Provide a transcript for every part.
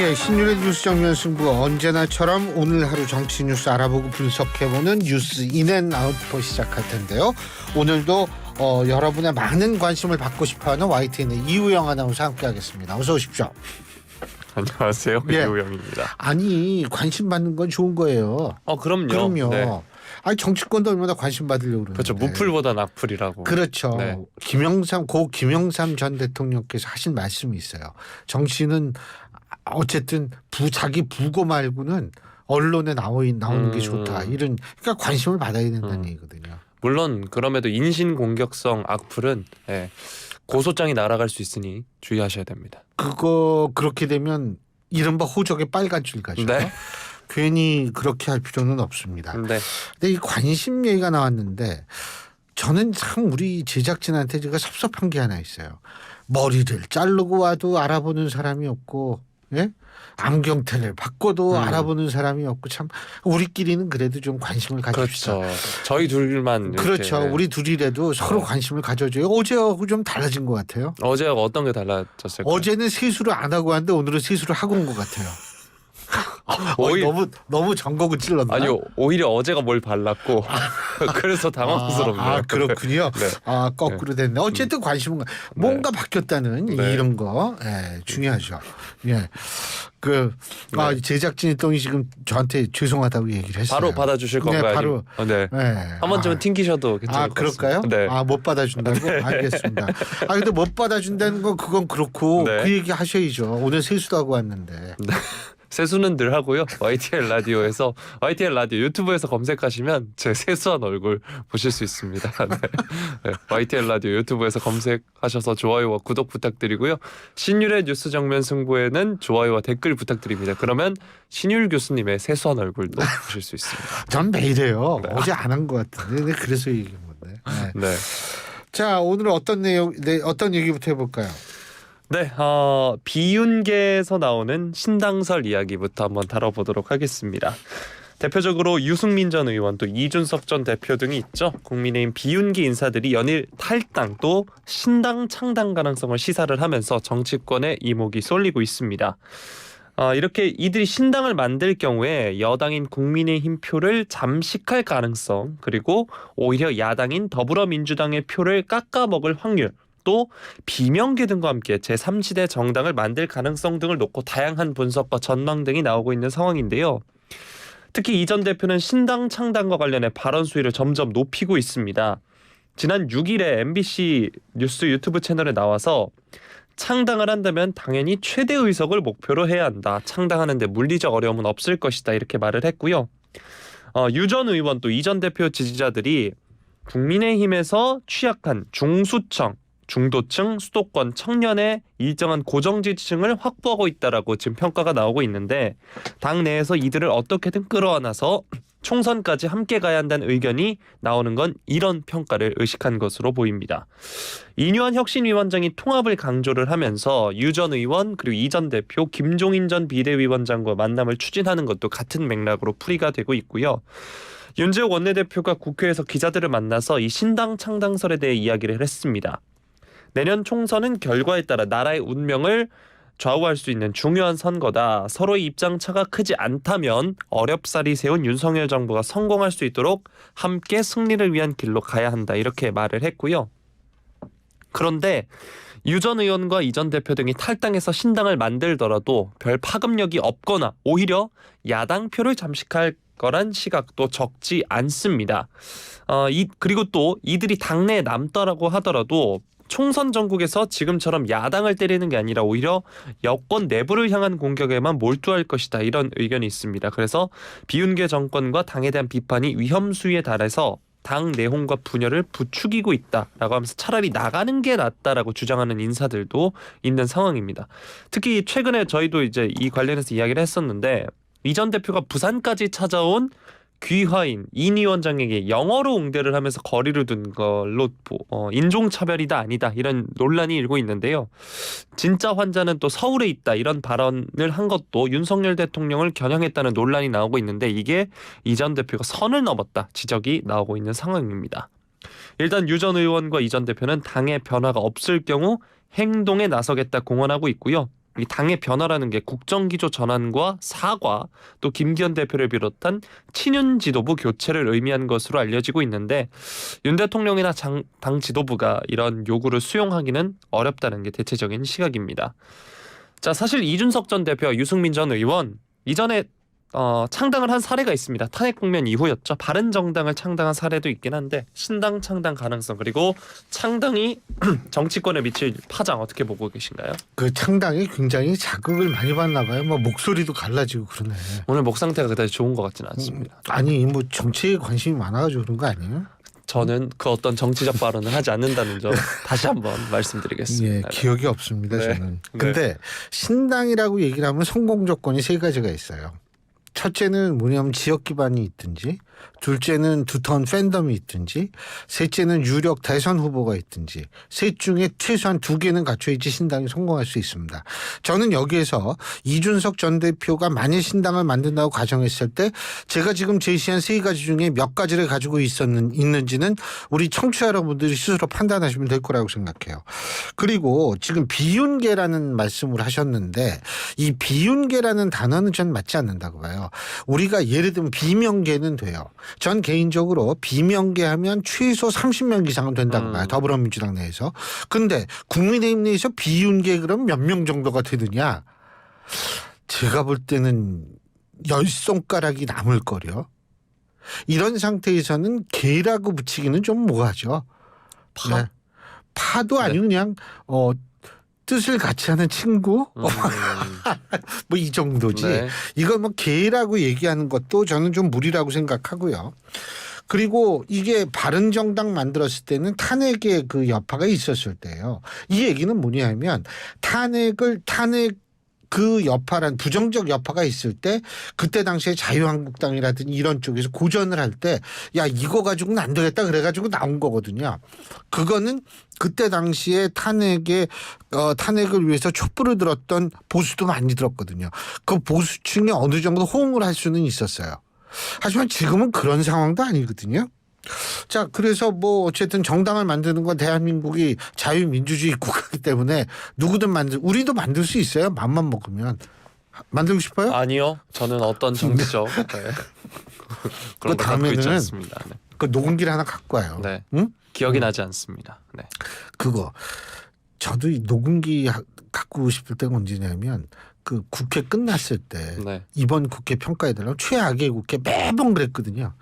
예, 신윤의 뉴스 정면 승부 언제나처럼 오늘 하루 정치 뉴스 알아보고 분석해보는 뉴스 인앤아웃부터 시작할 텐데요. 오늘도 여러분의 많은 관심을 받고 싶어하는 YTN의 이우영 아나운서 함께하겠습니다. 어서 오십시오. 안녕하세요. 예. 이우영입니다. 아니, 관심 받는 건 좋은 거예요. 그럼요. 그럼요. 네. 아니, 정치권도 얼마나 관심 받으려고 그러는데. 그렇죠. 무풀보다 악풀이라고. 그렇죠. 네. 김영삼 전 대통령께서 하신 말씀이 있어요. 정치는 어쨌든 자기 부고 말고는 언론에 나오는 게 좋다. 이런, 그러니까 관심을 받아야 된다는 얘기거든요. 물론 그럼에도 인신공격성 악플은 고소장이 날아갈 수 있으니 주의하셔야 됩니다. 그렇게 되면 이른바 호적의 빨간 줄 가죠. 네. 괜히 그렇게 할 필요는 없습니다. 네. 근데 이 관심 얘기가 나왔는데 저는 참 우리 제작진한테 제가 섭섭한 게 하나 있어요. 머리를 자르고 와도 알아보는 사람이 없고, 예? 안경테를 바꿔도 알아보는 사람이 없고, 참 우리끼리는 그래도 좀 관심을 가집시다. 그렇죠. 저희 둘만 그렇죠. 이렇게. 우리 둘이라도 서로 관심을 가져줘요. 어제하고 좀 달라진 것 같아요. 어제하고 어떤 게 달라졌을까요? 어제는 세수를 안 하고 왔는데 오늘은 세수를 하고 온 것 같아요. 너무 전곡을 찔렀나? 아니요. 오히려 어제가 뭘 발랐고 그래서 당황스럽네요. 그렇군요. 네. 거꾸로 됐네. 어쨌든 관심은 뭔가 바뀌었다는 네. 이런 거 중요하죠. 예. 제작진이 또 지금 저한테 죄송하다고 얘기를 했어요. 바로 받아주실 건가요? 네, 바로. 네. 한 번쯤은 튕기셔도 괜찮을 것 그럴까요? 같습니다. 네. 못 받아준다고? 알겠습니다. 근데 못 받아준다는 건 그건 그렇고 네. 그 얘기 하셔야죠. 오늘 세수도 하고 왔는데. 네. 세수는 늘 하고요. YTN 라디오에서 YTN 라디오 유튜브에서 검색하시면 제 세수한 얼굴 보실 수 있습니다. 네. 네. YTN 라디오 유튜브에서 검색하셔서 좋아요와 구독 부탁드리고요. 신율의 뉴스 정면 승부에는 좋아요와 댓글 부탁드립니다. 그러면 신율 교수님의 세수한 얼굴도 보실 수 있습니다. 전 매일 해요. 네. 어제 안 한 것 같은데 그래서 얘기한 건데. 네. 네. 자, 오늘 어떤 얘기부터 해볼까요? 네, 비윤계에서 나오는 신당설 이야기부터 한번 다뤄보도록 하겠습니다. 대표적으로 유승민 전 의원 또 이준석 전 대표 등이 있죠. 국민의힘 비윤계 인사들이 연일 탈당 또 신당 창당 가능성을 시사를 하면서 정치권에 이목이 쏠리고 있습니다. 이렇게 이들이 신당을 만들 경우에 여당인 국민의힘 표를 잠식할 가능성, 그리고 오히려 야당인 더불어민주당의 표를 깎아먹을 확률, 또 비명계 등과 함께 제3지대 정당을 만들 가능성 등을 놓고 다양한 분석과 전망 등이 나오고 있는 상황인데요. 특히 이 전 대표는 신당 창당과 관련해 발언 수위를 점점 높이고 있습니다. 지난 6일에 MBC 뉴스 유튜브 채널에 나와서 창당을 한다면 당연히 최대 의석을 목표로 해야 한다. 창당하는 데 물리적 어려움은 없을 것이다. 이렇게 말을 했고요. 유 전 의원 또 이 전 대표 지지자들이 국민의힘에서 취약한 중수층, 중도층, 수도권, 청년의 일정한 고정 지지층을 확보하고 있다라고 지금 평가가 나오고 있는데 당 내에서 이들을 어떻게든 끌어안아서 총선까지 함께 가야 한다는 의견이 나오는 건 이런 평가를 의식한 것으로 보입니다. 이뉴한 혁신위원장이 통합을 강조를 하면서 유 전 의원 그리고 이 전 대표 김종인 전 비대위원장과 만남을 추진하는 것도 같은 맥락으로 풀이가 되고 있고요. 윤재욱 원내대표가 국회에서 기자들을 만나서 이 신당 창당설에 대해 이야기를 했습니다. 내년 총선은 결과에 따라 나라의 운명을 좌우할 수 있는 중요한 선거다. 서로의 입장차가 크지 않다면 어렵사리 세운 윤석열 정부가 성공할 수 있도록 함께 승리를 위한 길로 가야 한다. 이렇게 말을 했고요. 그런데 유 전 의원과 이 전 대표 등이 탈당해서 신당을 만들더라도 별 파급력이 없거나 오히려 야당 표를 잠식할 거란 시각도 적지 않습니다. 그리고 또 이들이 당내에 남더라고 하더라도 총선 전국에서 지금처럼 야당을 때리는 게 아니라 오히려 여권 내부를 향한 공격에만 몰두할 것이다. 이런 의견이 있습니다. 그래서 비윤계 정권과 당에 대한 비판이 위험 수위에 달해서 당 내홍과 분열을 부추기고 있다라고 하면서 차라리 나가는 게 낫다라고 주장하는 인사들도 있는 상황입니다. 특히 최근에 저희도 이제 이 관련해서 이야기를 했었는데 이 전 대표가 부산까지 찾아온 귀화인 인 위원장에게 영어로 응대를 하면서 거리를 둔 걸로 인종차별이다 아니다 이런 논란이 일고 있는데요. 진짜 환자는 또 서울에 있다 이런 발언을 한 것도 윤석열 대통령을 겨냥했다는 논란이 나오고 있는데 이게 이 전 대표가 선을 넘었다 지적이 나오고 있는 상황입니다. 일단 유 전 의원과 이 전 대표는 당의 변화가 없을 경우 행동에 나서겠다 공언하고 있고요. 이 당의 변화라는 게 국정기조 전환과 사과, 또 김기현 대표를 비롯한 친윤 지도부 교체를 의미한 것으로 알려지고 있는데 윤 대통령이나 당 지도부가 이런 요구를 수용하기는 어렵다는 게 대체적인 시각입니다. 자, 사실 이준석 전 대표와 유승민 전 의원 이전에 창당을 한 사례가 있습니다. 탄핵 국면 이후였죠. 바른정당을 창당한 사례도 있긴 한데 신당 창당 가능성 그리고 창당이 정치권에 미칠 파장 어떻게 보고 계신가요? 그 창당이 굉장히 자극을 많이 받나 봐요. 뭐 목소리도 갈라지고 그러네. 오늘 목 상태가 그다지 좋은 것 같지는 않습니다. 아니 뭐 정치에 관심이 많아가지고 그런 거 아니에요? 저는 그 어떤 정치적 발언을 하지 않는다는 점 다시 한번 말씀드리겠습니다. 예, 기억이 없습니다. 네. 저는. 네. 근데 신당이라고 얘기를 하면 성공 조건이 세 가지가 있어요. 첫째는 뭐냐면 지역 기반이 있든지, 둘째는 두터운 팬덤이 있든지, 셋째는 유력 대선 후보가 있든지, 셋 중에 최소한 2개는 갖춰야지 신당이 성공할 수 있습니다. 저는 여기에서 이준석 전 대표가 만일 신당을 만든다고 가정했을 때 제가 지금 제시한 3가지 중에 몇 가지를 가지고 있는지는 우리 청취자 여러분들이 스스로 판단하시면 될 거라고 생각해요. 그리고 지금 비윤계라는 말씀을 하셨는데 이 비윤계라는 단어는 전 맞지 않는다고 봐요. 우리가 예를 들면 비명계는 돼요. 전 개인적으로 비명계하면 최소 30명 이상은 된다고 봐요. 더불어민주당 내에서. 근데 국민의힘 내에서 비윤계 그럼 몇 명 정도가 되느냐. 제가 볼 때는 10손가락이 남을 거려. 이런 상태에서는 개라고 붙이기는 좀 뭐하죠. 파? 네. 파도 아니고 그냥 뜻을 같이 하는 친구? 뭐 이 정도지. 네. 이걸 뭐 개라고 얘기하는 것도 저는 좀 무리라고 생각하고요. 그리고 이게 바른정당 만들었을 때는 탄핵의 그 여파가 있었을 때예요. 이 얘기는 뭐냐면 탄핵 그 여파란 부정적 여파가 있을 때 그때 당시에 자유한국당이라든지 이런 쪽에서 고전을 할 때 야 이거 가지고는 안 되겠다 그래가지고 나온 거거든요. 그거는 그때 당시에 탄핵을 위해서 촛불을 들었던 보수도 많이 들었거든요. 그 보수층이 어느 정도 호응을 할 수는 있었어요. 하지만 지금은 그런 상황도 아니거든요. 자, 그래서 뭐 어쨌든 정당을 만드는 건 대한민국이 자유민주주의 국가이기 때문에 누구든 우리도 만들 수 있어요. 맘만 먹으면. 만들고 싶어요? 아니요. 저는 어떤 정치적 네. 그런 거 갖고 있지 않습니다. 네. 그 녹음기를 하나 갖고 와요. 네. 응? 기억이 나지 않습니다. 네. 그거 저도 이 녹음기 갖고 싶을 때가 언제냐면 그 국회 끝났을 때 네. 이번 국회 평가해달라고 최악의 국회 매번 그랬거든요.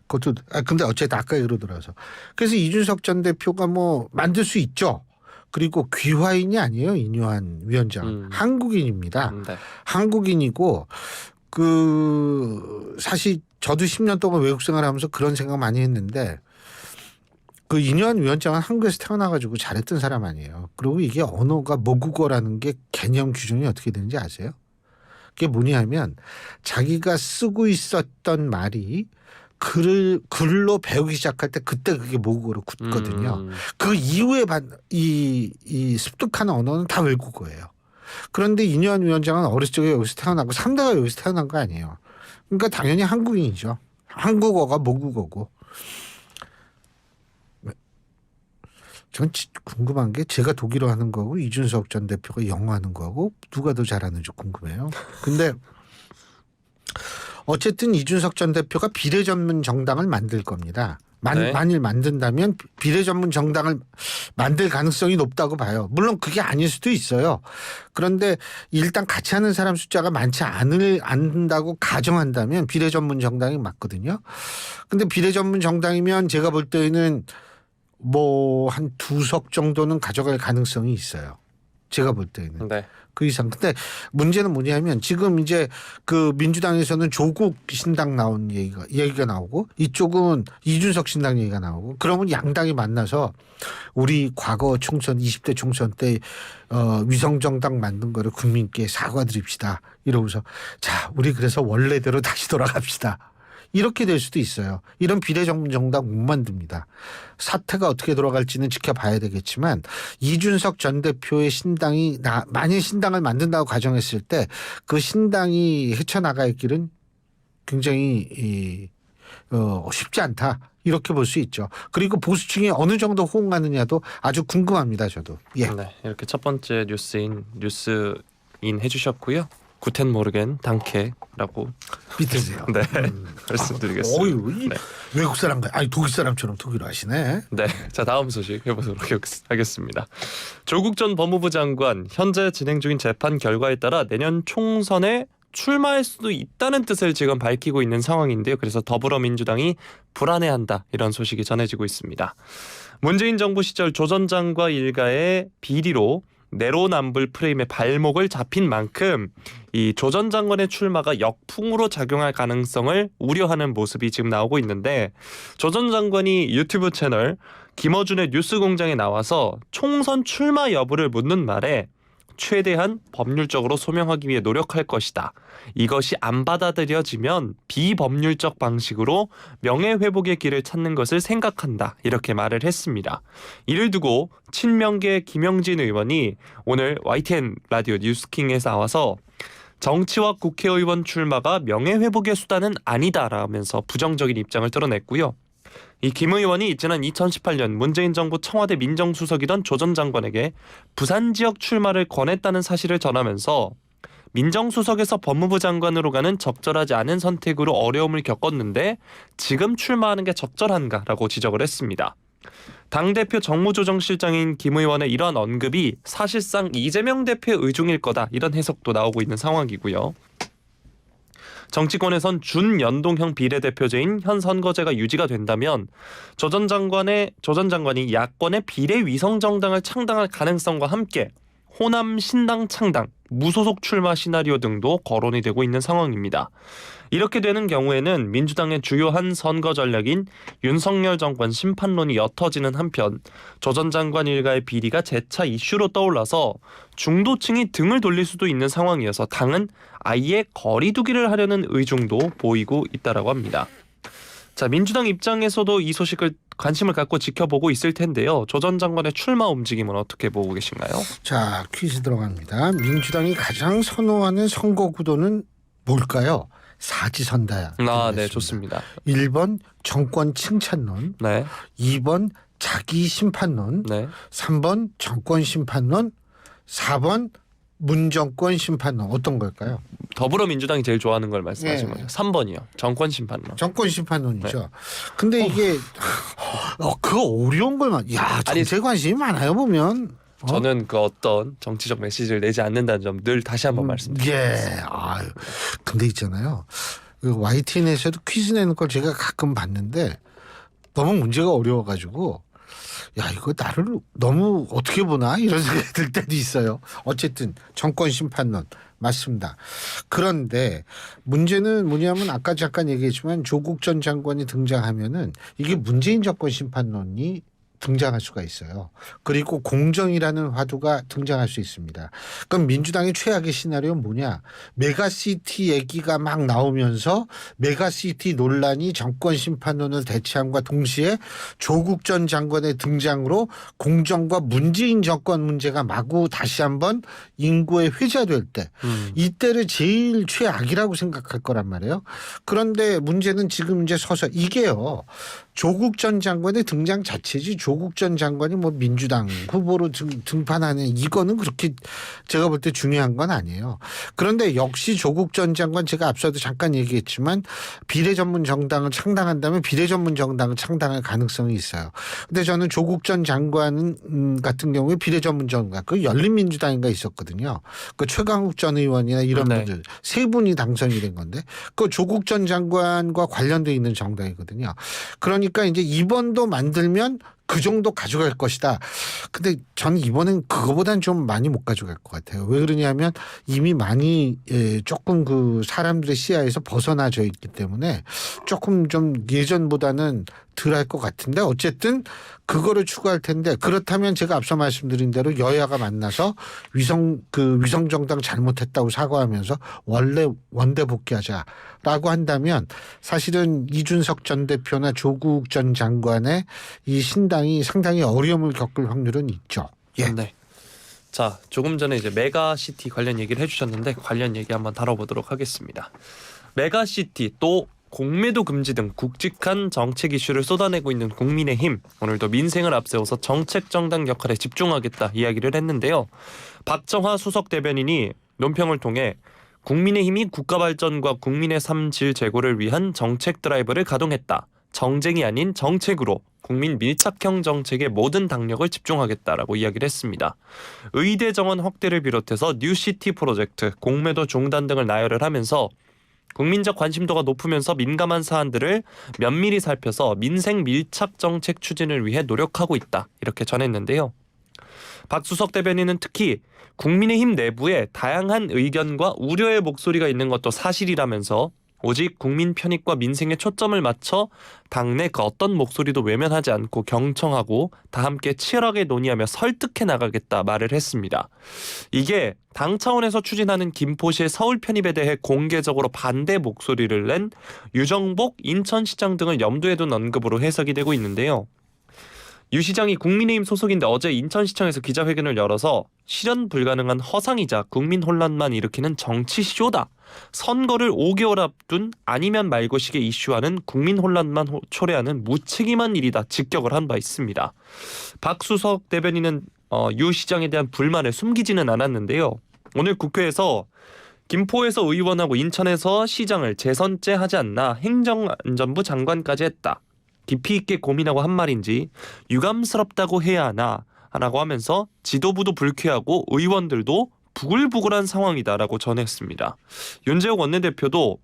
그것도 근데 어쨌든 아까 예로 들어서 그래서 이준석 전 대표가 뭐 만들 수 있죠. 그리고 귀화인이 아니에요. 인요한 위원장 한국인입니다. 네. 한국인이고 그 사실 저도 10년 동안 외국 생활하면서 그런 생각 많이 했는데 그 인요한 위원장은 한국에서 태어나가지고 잘했던 사람 아니에요. 그리고 이게 언어가 모국어라는 게 개념 규정이 어떻게 되는지 아세요? 그게 뭐냐면 자기가 쓰고 있었던 말이 글로 배우기 시작할 때 그때 그게 모국어로 굳거든요. 그 이후에 이 습득하는 언어는 다 외국어예요. 그런데 인요한 위원장은 어렸을 적에 여기서 태어나고 3대가 여기서 태어난 거 아니에요. 그러니까 당연히 한국인이죠. 한국어가 모국어고. 전 궁금한 게 제가 독일어 하는 거고 이준석 전 대표가 영어 하는 거고 누가 더 잘하는지 궁금해요. 근데 어쨌든 이준석 전 대표가 비례전문 정당을 만들 겁니다. 네. 만일 만든다면 비례전문 정당을 만들 가능성이 높다고 봐요. 물론 그게 아닐 수도 있어요. 그런데 일단 같이 하는 사람 숫자가 많지 않는다고 가정한다면 비례전문 정당이 맞거든요. 근데 비례전문 정당이면 제가 볼 때는 뭐 한 2석 정도는 가져갈 가능성이 있어요. 제가 볼 때는. 네. 그 이상. 근데 문제는 뭐냐면 지금 이제 그 민주당에서는 조국 신당 나온 얘기가 나오고 이쪽은 이준석 신당 얘기가 나오고 그러면 양당이 만나서 우리 과거 총선 20대 총선 때 위성정당 만든 거를 국민께 사과드립시다. 이러고서 자 우리 그래서 원래대로 다시 돌아갑시다. 이렇게 될 수도 있어요. 이런 비례전문 정당 못 만듭니다. 사태가 어떻게 돌아갈지는 지켜봐야 되겠지만 이준석 전 대표의 신당이 만일 신당을 만든다고 가정했을 때 그 신당이 헤쳐나갈 길은 굉장히 쉽지 않다. 이렇게 볼 수 있죠. 그리고 보수층이 어느 정도 호응하느냐도 아주 궁금합니다. 저도. 예. 네. 이렇게 첫 번째 뉴스인 뉴스 해주셨고요. 구텐 모르겐 당케라고 믿으세요. 네 말씀드리겠습니다. 어유 네. 외국 사람과 아니 독일 사람처럼 독일어 하시네. 네, 자 다음 소식 해보도록 하겠습니다. 조국 전 법무부 장관 현재 진행 중인 재판 결과에 따라 내년 총선에 출마할 수도 있다는 뜻을 지금 밝히고 있는 상황인데요. 그래서 더불어민주당이 불안해한다 이런 소식이 전해지고 있습니다. 문재인 정부 시절 조 전 장관 일가의 비리로 내로남불 프레임의 발목을 잡힌 만큼 이 조 전 장관의 출마가 역풍으로 작용할 가능성을 우려하는 모습이 지금 나오고 있는데 조 전 장관이 유튜브 채널 김어준의 뉴스공장에 나와서 총선 출마 여부를 묻는 말에 최대한 법률적으로 소명하기 위해 노력할 것이다. 이것이 안 받아들여지면 비법률적 방식으로 명예회복의 길을 찾는 것을 생각한다. 이렇게 말을 했습니다. 이를 두고 친명계 김영진 의원이 오늘 YTN 라디오 뉴스킹에서 나와서 정치와 국회의원 출마가 명예회복의 수단은 아니다라면서 부정적인 입장을 드러냈고요. 이 김 의원이 지난 2018년 문재인 정부 청와대 민정수석이던 조 전 장관에게 부산 지역 출마를 권했다는 사실을 전하면서 민정수석에서 법무부 장관으로 가는 적절하지 않은 선택으로 어려움을 겪었는데 지금 출마하는 게 적절한가라고 지적을 했습니다. 당대표 정무조정실장인 김 의원의 이러한 언급이 사실상 이재명 대표의 의중일 거다 이런 해석도 나오고 있는 상황이고요. 정치권에선 준연동형 비례대표제인 현 선거제가 유지가 된다면 조 전 장관이 야권의 비례위성정당을 창당할 가능성과 함께 호남 신당 창당, 무소속 출마 시나리오 등도 거론이 되고 있는 상황입니다. 이렇게 되는 경우에는 민주당의 주요한 선거 전략인 윤석열 정권 심판론이 옅어지는 한편 조 전 장관 일가의 비리가 재차 이슈로 떠올라서 중도층이 등을 돌릴 수도 있는 상황이어서 당은 아예 거리두기를 하려는 의중도 보이고 있다라고 합니다. 자, 민주당 입장에서도 이 소식을 관심을 갖고 지켜보고 있을 텐데요. 조 전 장관의 출마 움직임은 어떻게 보고 계신가요? 자, 퀴즈 들어갑니다. 민주당이 가장 선호하는 선거 구도는 뭘까요? 사지선다. 네, 좋습니다. 1번 정권 칭찬론, 네, 2번 자기 심판론, 네. 3번 정권 심판론, 4번 문정권 심판론. 어떤 걸까요? 더불어민주당이 제일 좋아하는 걸 말씀하신 거죠. 3번이요. 정권 심판론. 정권 심판론이죠. 근데 이게 그 어려운 걸 야, 정치에 관심이 많아요 보면. 저는 그 어떤 정치적 메시지를 내지 않는다는 점 늘 다시 한번 말씀드립니다. 예. 아유. 근데 있잖아요. YTN에서도 퀴즈 내는 걸 제가 가끔 봤는데 너무 문제가 어려워가지고 야, 이거 나를 너무 어떻게 보나 이런 생각이 들 때도 있어요. 어쨌든 정권 심판론 맞습니다. 그런데 문제는 뭐냐면 아까 잠깐 얘기했지만 조국 전 장관이 등장하면은 이게 문재인 정권 심판론이 등장할 수가 있어요. 그리고 공정이라는 화두가 등장할 수 있습니다. 그럼 민주당의 최악의 시나리오는 뭐냐? 메가시티 얘기가 막 나오면서 메가시티 논란이 정권 심판론을 대체함과 동시에 조국 전 장관의 등장으로 공정과 문재인 정권 문제가 마구 다시 한번 인구에 회자될 때 이때를 제일 최악이라고 생각할 거란 말이에요. 그런데 문제는 지금 이제 서서 이게요. 조국 전 장관의 등장 자체지 조국 전 장관이 뭐 민주당 후보로 등판하는 이거는 그렇게 제가 볼 때 중요한 건 아니에요. 그런데 역시 조국 전 장관 제가 앞서도 잠깐 얘기했지만 비례전문 정당을 창당한다면 비례전문 정당을 창당할 가능성이 있어요. 근데 저는 조국 전 장관 같은 경우에 비례전문 정당 그 열린민주당인가 있었거든요. 그 최강욱 전 의원이나 이런 분들 세 분이 당선이 된 건데 그 조국 전 장관과 관련돼 있는 정당이거든요. 그러니까 이제 이번도 만들면 그 정도 가져갈 것이다. 근데 저는 이번엔 그거보단 좀 많이 못 가져갈 것 같아요. 왜 그러냐면 이미 많이 조금 그 사람들의 시야에서 벗어나져 있기 때문에 조금 좀 예전보다는 덜 할 것 같은데 어쨌든 그거를 추구할 텐데 그렇다면 제가 앞서 말씀드린 대로 여야가 만나서 위성정당 잘못했다고 사과하면서 원래 원대 복귀하자라고 한다면 사실은 이준석 전 대표나 조국 전 장관의 이 신당이 상당히 어려움을 겪을 확률은 있죠. 예. 네. 자, 조금 전에 이제 메가시티 관련 얘기를 해주셨는데 관련 얘기 한번 다뤄보도록 하겠습니다. 메가시티 또 공매도 금지 등 굵직한 정책 이슈를 쏟아내고 있는 국민의힘, 오늘도 민생을 앞세워서 정책 정당 역할에 집중하겠다 이야기를 했는데요. 박정화 수석 대변인이 논평을 통해 국민의힘이 국가 발전과 국민의 삶 질 제고를 위한 정책 드라이브를 가동했다. 정쟁이 아닌 정책으로 국민 밀착형 정책에 모든 당력을 집중하겠다라고 이야기를 했습니다. 의대 정원 확대를 비롯해서 뉴시티 프로젝트, 공매도 중단 등을 나열을 하면서 국민적 관심도가 높으면서 민감한 사안들을 면밀히 살펴서 민생 밀착 정책 추진을 위해 노력하고 있다. 이렇게 전했는데요. 박 수석 대변인은 특히 국민의힘 내부에 다양한 의견과 우려의 목소리가 있는 것도 사실이라면서 오직 국민 편익과 민생에 초점을 맞춰 당내 그 어떤 목소리도 외면하지 않고 경청하고 다 함께 치열하게 논의하며 설득해 나가겠다 말을 했습니다. 이게 당 차원에서 추진하는 김포시의 서울 편입에 대해 공개적으로 반대 목소리를 낸 유정복 인천시장 등을 염두에 둔 언급으로 해석이 되고 있는데요. 유 시장이 국민의힘 소속인데 어제 인천시청에서 기자회견을 열어서 실현 불가능한 허상이자 국민 혼란만 일으키는 정치쇼다. 선거를 5개월 앞둔 아니면 말고식의 이슈와는 국민 혼란만 초래하는 무책임한 일이다. 직격을 한 바 있습니다. 박 수석 대변인은 유 시장에 대한 불만을 숨기지는 않았는데요. 오늘 국회에서 김포에서 의원하고 인천에서 시장을 재선제 하지 않나 행정안전부 장관까지 했다. 깊이 있게 고민하고 한 말인지 유감스럽다고 해야 하나 라고 하면서 지도부도 불쾌하고 의원들도 부글부글한 상황이다라고 전했습니다. 윤재욱 원내대표도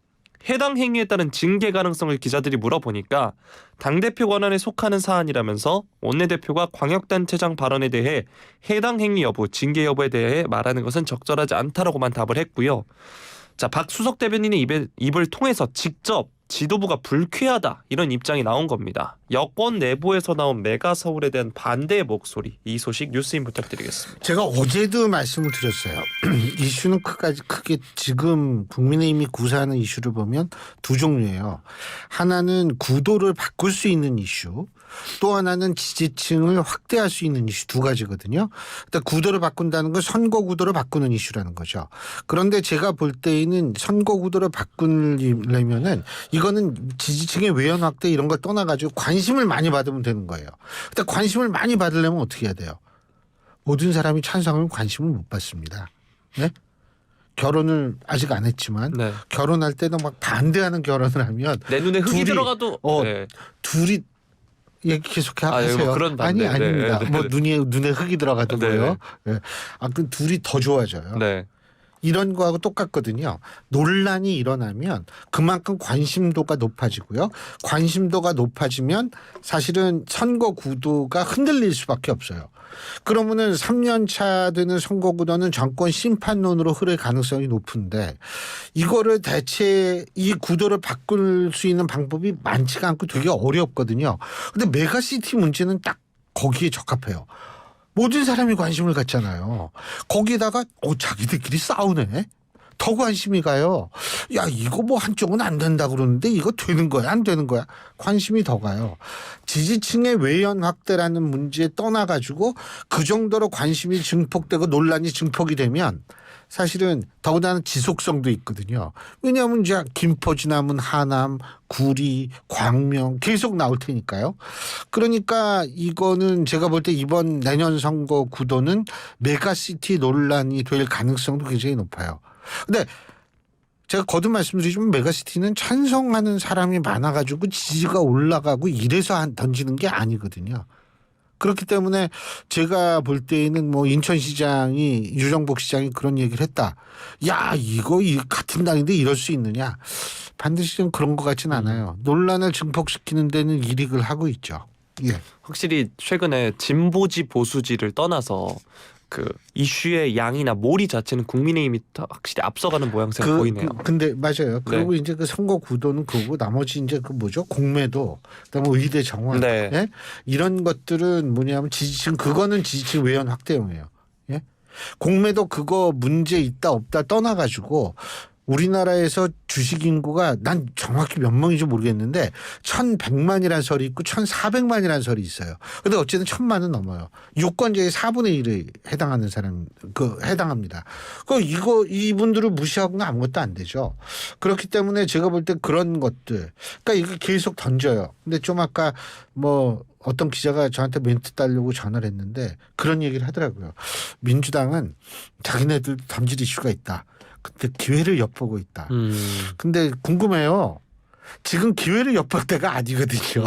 해당 행위에 따른 징계 가능성을 기자들이 물어보니까 당대표 권한에 속하는 사안이라면서 원내대표가 광역단체장 발언에 대해 해당 행위 여부, 징계 여부에 대해 말하는 것은 적절하지 않다라고만 답을 했고요. 자, 박 수석 대변인의 입을 통해서 직접 지도부가 불쾌하다 이런 입장이 나온 겁니다. 여권 내부에서 나온 메가 서울에 대한 반대의 목소리, 이 소식 뉴스인 부탁드리겠습니다. 제가 어제도 말씀을 드렸어요. 이슈는 크게 지금 국민의힘이 구사하는 이슈를 보면 두 종류예요. 하나는 구도를 바꿀 수 있는 이슈, 또 하나는 지지층을 확대할 수 있는 이슈, 두 가지거든요. 일단 구도를 바꾼다는 건 선거 구도를 바꾸는 이슈라는 거죠. 그런데 제가 볼 때에는 선거 구도를 바꾸려면은 이거는 지지층의 외연 확대 이런 걸 떠나가지고 관심을 많이 받으면 되는 거예요. 근데 관심을 많이 받으려면 어떻게 해야 돼요? 모든 사람이 찬성하면 관심을 못 받습니다. 네? 결혼을 아직 안 했지만 네. 결혼할 때도 막 반대하는 결혼을 하면 내 눈에 흙이 들어가도 네. 둘이 얘기 계속 하세요. 뭐 그런 반대. 아닙니다. 네. 뭐 눈에 흙이 들어가도요. 네. 그 둘이 더 좋아져요. 네. 이런 거하고 똑같거든요. 논란이 일어나면 그만큼 관심도가 높아지고요. 관심도가 높아지면 사실은 선거 구도가 흔들릴 수밖에 없어요. 그러면은 3년 차 되는 선거 구도는 정권 심판론으로 흐를 가능성이 높은데 이거를 대체 이 구도를 바꿀 수 있는 방법이 많지가 않고 되게 어렵거든요. 근데 메가시티 문제는 딱 거기에 적합해요. 모든 사람이 관심을 갖잖아요. 거기에다가 자기들끼리 싸우네. 더 관심이 가요. 야, 이거 뭐 한쪽은 안 된다 그러는데 이거 되는 거야 안 되는 거야. 관심이 더 가요. 지지층의 외연 확대라는 문제에 떠나가지고 그 정도로 관심이 증폭되고 논란이 증폭이 되면 사실은 더군다나 지속성도 있거든요. 왜냐하면 이제 김포 지나면 하남, 구리, 광명 계속 나올 테니까요. 그러니까 이거는 제가 볼 때 이번 내년 선거 구도는 메가시티 논란이 될 가능성도 굉장히 높아요. 근데 제가 거듭 말씀드리지만 메가시티는 찬성하는 사람이 많아가지고 지지가 올라가고 이래서 던지는 게 아니거든요. 그렇기 때문에 제가 볼 때에는 뭐 인천시장이 유정복 시장이 그런 얘기를 했다. 야, 이거 같은 당인데 이럴 수 있느냐. 반드시 좀 그런 것 같지는 않아요. 논란을 증폭시키는 데는 일익을 하고 있죠. 예. 확실히 최근에 진보지 보수지를 떠나서 그 이슈의 양이나 몰이 자체는 국민의힘이 확실히 앞서가는 모양새가 보이네요. 근데 맞아요. 그리고 이제 그 선거 구도는 그거고 나머지 이제 그 뭐죠? 공매도, 그다음에 의대 정원, 네. 예? 이런 것들은 뭐냐면 그거는 지지층 외연 확대용이에요. 예? 공매도 그거 문제 있다 없다 떠나가지고 우리나라에서 주식 인구가 난 정확히 몇 명인지 모르겠는데 1,100만이라는 설이 있고 1,400만이라는 설이 있어요. 근데 어쨌든 1,000만은 넘어요. 유권자의 4분의 1에 해당하는 사람 해당합니다. 이분들을 무시하고는 아무것도 안 되죠. 그렇기 때문에 제가 볼 때 그런 것들 그러니까 이거 계속 던져요. 근데 좀 아까 뭐 어떤 기자가 저한테 멘트 따려고 전화를 했는데 그런 얘기를 하더라고요. 민주당은 자기네들 던질 이슈가 있다. 근데 기회를 엿보고 있다. 근데 궁금해요. 지금 기회를 엿볼 때가 아니거든요.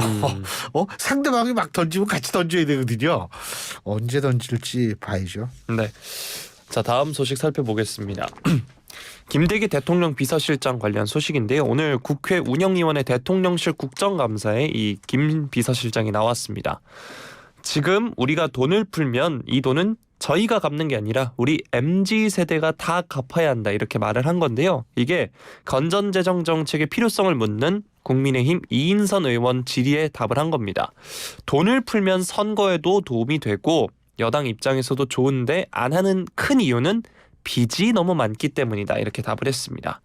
상대방이 막 던지면 같이 던져야 되거든요. 언제 던질지 봐야죠. 네. 자, 다음 소식 살펴보겠습니다. 김대기 대통령 비서실장 관련 소식인데요. 오늘 국회 운영위원회 대통령실 국정감사에 이 김 비서실장이 나왔습니다. 지금 우리가 돈을 풀면 이 돈은 저희가 갚는 게 아니라 우리 MZ세대가 다 갚아야 한다 이렇게 말을 한 건데요. 이게 건전재정 정책의 필요성을 묻는 국민의힘 이인선 의원 질의에 답을 한 겁니다. 돈을 풀면 선거에도 도움이 되고 여당 입장에서도 좋은데 안 하는 큰 이유는 빚이 너무 많기 때문이다 이렇게 답을 했습니다.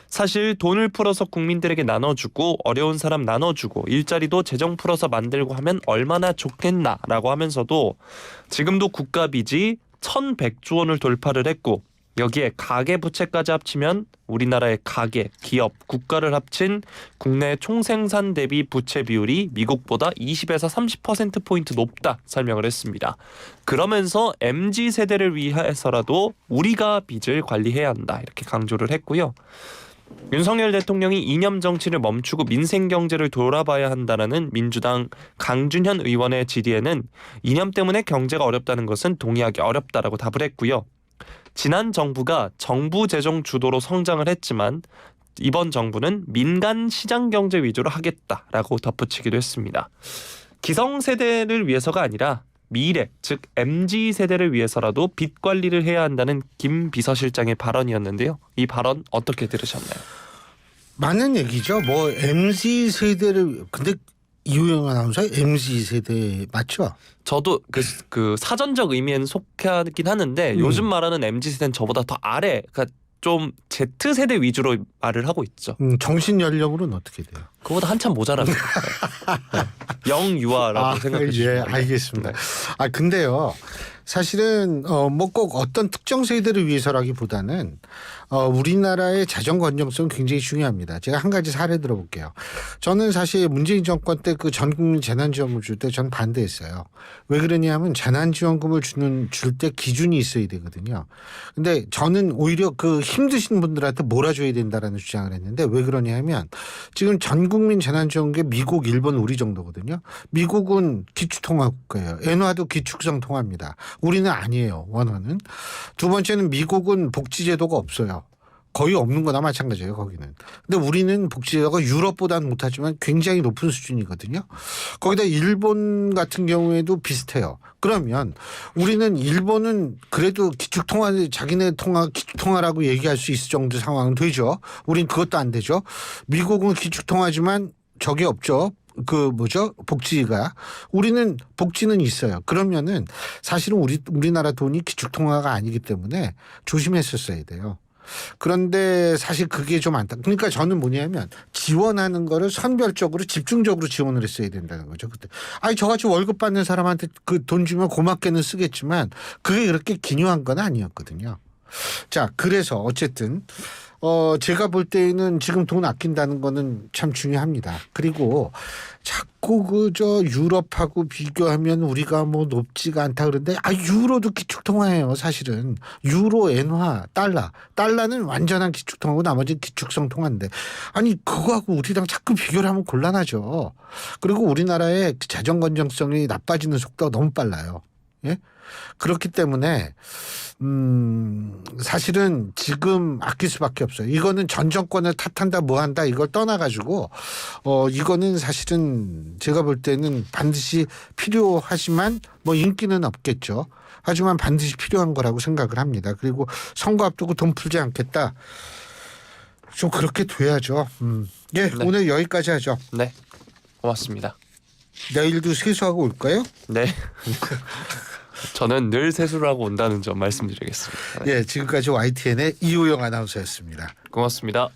사실 돈을 풀어서 국민들에게 나눠주고 어려운 사람 나눠주고 일자리도 재정 풀어서 만들고 하면 얼마나 좋겠나라고 하면서도 지금도 국가 빚이 1,100조 원을 돌파를 했고 여기에 가계부채까지 합치면 우리나라의 가계, 기업, 국가를 합친 국내 총생산 대비 부채 비율이 미국보다 20에서 30%포인트 높다 설명을 했습니다. 그러면서 MZ세대를 위해서라도 우리가 빚을 관리해야 한다 이렇게 강조를 했고요. 윤석열 대통령이 이념 정치를 멈추고 민생 경제를 돌아봐야 한다라는 민주당 강준현 의원의 질의에는 이념 때문에 경제가 어렵다는 것은 동의하기 어렵다라고 답을 했고요. 지난 정부가 정부 재정 주도로 성장을 했지만 이번 정부는 민간 시장 경제 위주로 하겠다라고 덧붙이기도 했습니다. 기성세대를 위해서가 아니라 미래, 즉 MZ세대를 위해서라도 빚 관리를 해야 한다는 김 비서실장의 발언이었는데요. 이 발언 어떻게 들으셨나요? 많은 얘기죠. 뭐 MZ세대를 근데 이호영 아나운서 MZ세대 맞죠? 저도 그 사전적 의미에는 속하긴 하는데 요즘 말하는 MZ세대는 저보다 더 아래 그러니까 좀 Z세대 위주로 말을 하고 있죠. 정신 연령으로는 어떻게 돼요? 그거보다 한참 모자랍니다. 네. 영유아라고 생각해 주시면 예, 알겠습니다. 근데요. 사실은 뭐 꼭 어떤 특정 세대를 위해서라기보다는 우리나라의 재정 건전성 굉장히 중요합니다. 제가 한 가지 사례 들어볼게요. 저는 사실 문재인 정권 때 그 전국민 재난지원금 줄 때 전 반대했어요. 왜 그러냐면 재난지원금을 줄 때 기준이 있어야 되거든요. 근데 저는 오히려 그 힘드신 분들한테 몰아줘야 된다라는 주장을 했는데 왜 그러냐면 지금 전국민 재난지원금이 미국, 일본, 우리 정도거든요. 미국은 기축통화국가예요. 엔화도 기축성 통화입니다. 우리는 아니에요. 원화는. 두 번째는 미국은 복지제도가 없어요. 거의 없는 거나 마찬가지예요. 거기는. 근데 우리는 복지제도가 유럽보다는 못하지만 굉장히 높은 수준이거든요. 거기다 일본 같은 경우에도 비슷해요. 그러면 우리는 일본은 그래도 기축통화 자기네 기축통화라고 얘기할 수 있을 정도 상황은 되죠. 우린 그것도 안 되죠. 미국은 기축통화지만 저게 없죠. 복지가. 우리는 복지는 있어요. 그러면은 사실은 우리나라 돈이 기축통화가 아니기 때문에 조심했었어야 돼요. 그런데 사실 그게 좀 안타. 그러니까 저는 뭐냐면 지원하는 거를 선별적으로 집중적으로 지원을 했어야 된다는 거죠. 그때. 저같이 월급 받는 사람한테 그 돈 주면 고맙게는 쓰겠지만 그게 그렇게 기묘한 건 아니었거든요. 자, 그래서 어쨌든 제가 볼 때는 지금 돈 아낀다는 거는 참 중요합니다. 그리고 자꾸 유럽하고 비교하면 우리가 뭐 높지가 않다 그러는데 유로도 기축통화예요. 사실은 유로, 엔화, 달러는 완전한 기축통화고 나머지는 기축성 통화인데 그거하고 우리랑 자꾸 비교를 하면 곤란하죠. 그리고 우리나라의 재정 건전성이 나빠지는 속도가 너무 빨라요. 예? 그렇기 때문에 사실은 지금 아낄 수밖에 없어요. 이거는 전 정권을 탓한다 뭐한다 이걸 떠나가지고 이거는 사실은 제가 볼 때는 반드시 필요하지만 뭐 인기는 없겠죠. 하지만 반드시 필요한 거라고 생각을 합니다. 그리고 선거 앞두고 돈 풀지 않겠다. 좀 그렇게 돼야죠. 예, 네. 오늘 여기까지 하죠. 네, 고맙습니다. 내일도 세수하고 올까요? 네. 저는 늘 세수를 하고 온다는 점 말씀드리겠습니다. 네. 예, 지금까지 YTN의 이호영 아나운서였습니다. 고맙습니다.